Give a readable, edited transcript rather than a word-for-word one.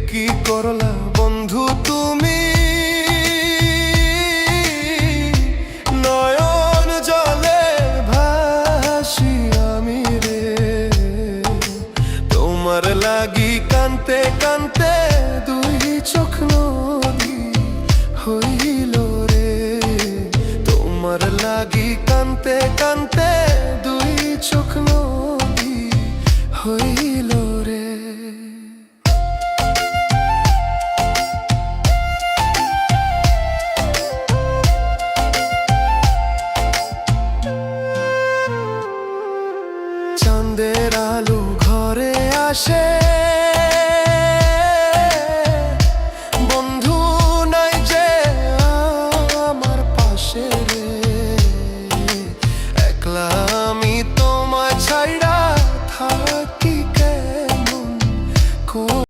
কি করলা বন্ধু তুমি, নয়ন জলে ভাসি আমি রে। তোমার লাগি কানতে কানতে দুই চোখ নদী হইল রে। তোমার লাগি কানতে কানতে দুই চোখ নদী হইল।